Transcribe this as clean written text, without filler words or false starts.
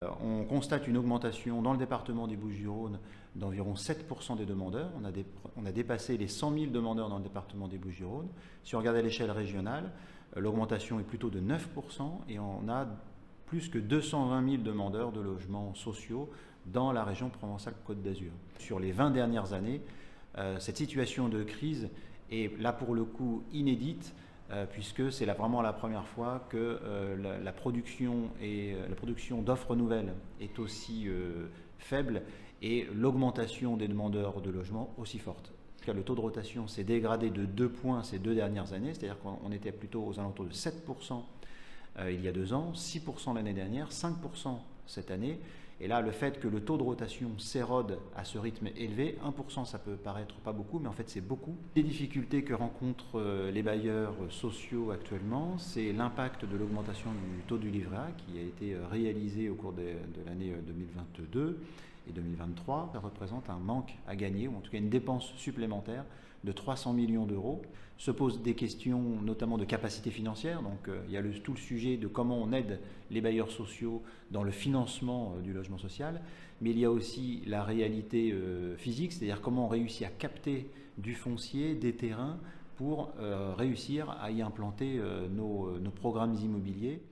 On constate une augmentation dans le département des Bouches-du-Rhône d'environ 7% des demandeurs. On a dépassé les 100 000 demandeurs dans le département des Bouches-du-Rhône. Si on regarde à l'échelle régionale, l'augmentation est plutôt de 9% et on a plus que 220 000 demandeurs de logements sociaux dans la région Provence-Alpes-Côte d'Azur. Sur les 20 dernières années, cette situation de crise est là pour le coup inédite, puisque c'est vraiment la première fois que la production d'offres nouvelles est aussi faible et l'augmentation des demandeurs de logement aussi forte. Le taux de rotation s'est dégradé de 2 points ces 2 dernières années, c'est-à-dire qu'on était plutôt aux alentours de 7% il y a 2 ans, 6% l'année dernière, 5% cette année. Et là, le fait que le taux de rotation s'érode à ce rythme élevé, 1%, ça peut paraître pas beaucoup, mais en fait c'est beaucoup. Les difficultés que rencontrent les bailleurs sociaux actuellement, c'est l'impact de l'augmentation du taux du livret A qui a été réalisé au cours de l'année 2022 et 2023. Ça représente un manque à gagner, ou en tout cas une dépense supplémentaire de 300 millions d'euros. Se posent des questions notamment de capacité financière, donc il y a tout le sujet de comment on aide les bailleurs sociaux dans le financement du logement social, mais il y a aussi la réalité physique, c'est-à-dire comment on réussit à capter du foncier, des terrains, pour réussir à y implanter nos programmes immobiliers.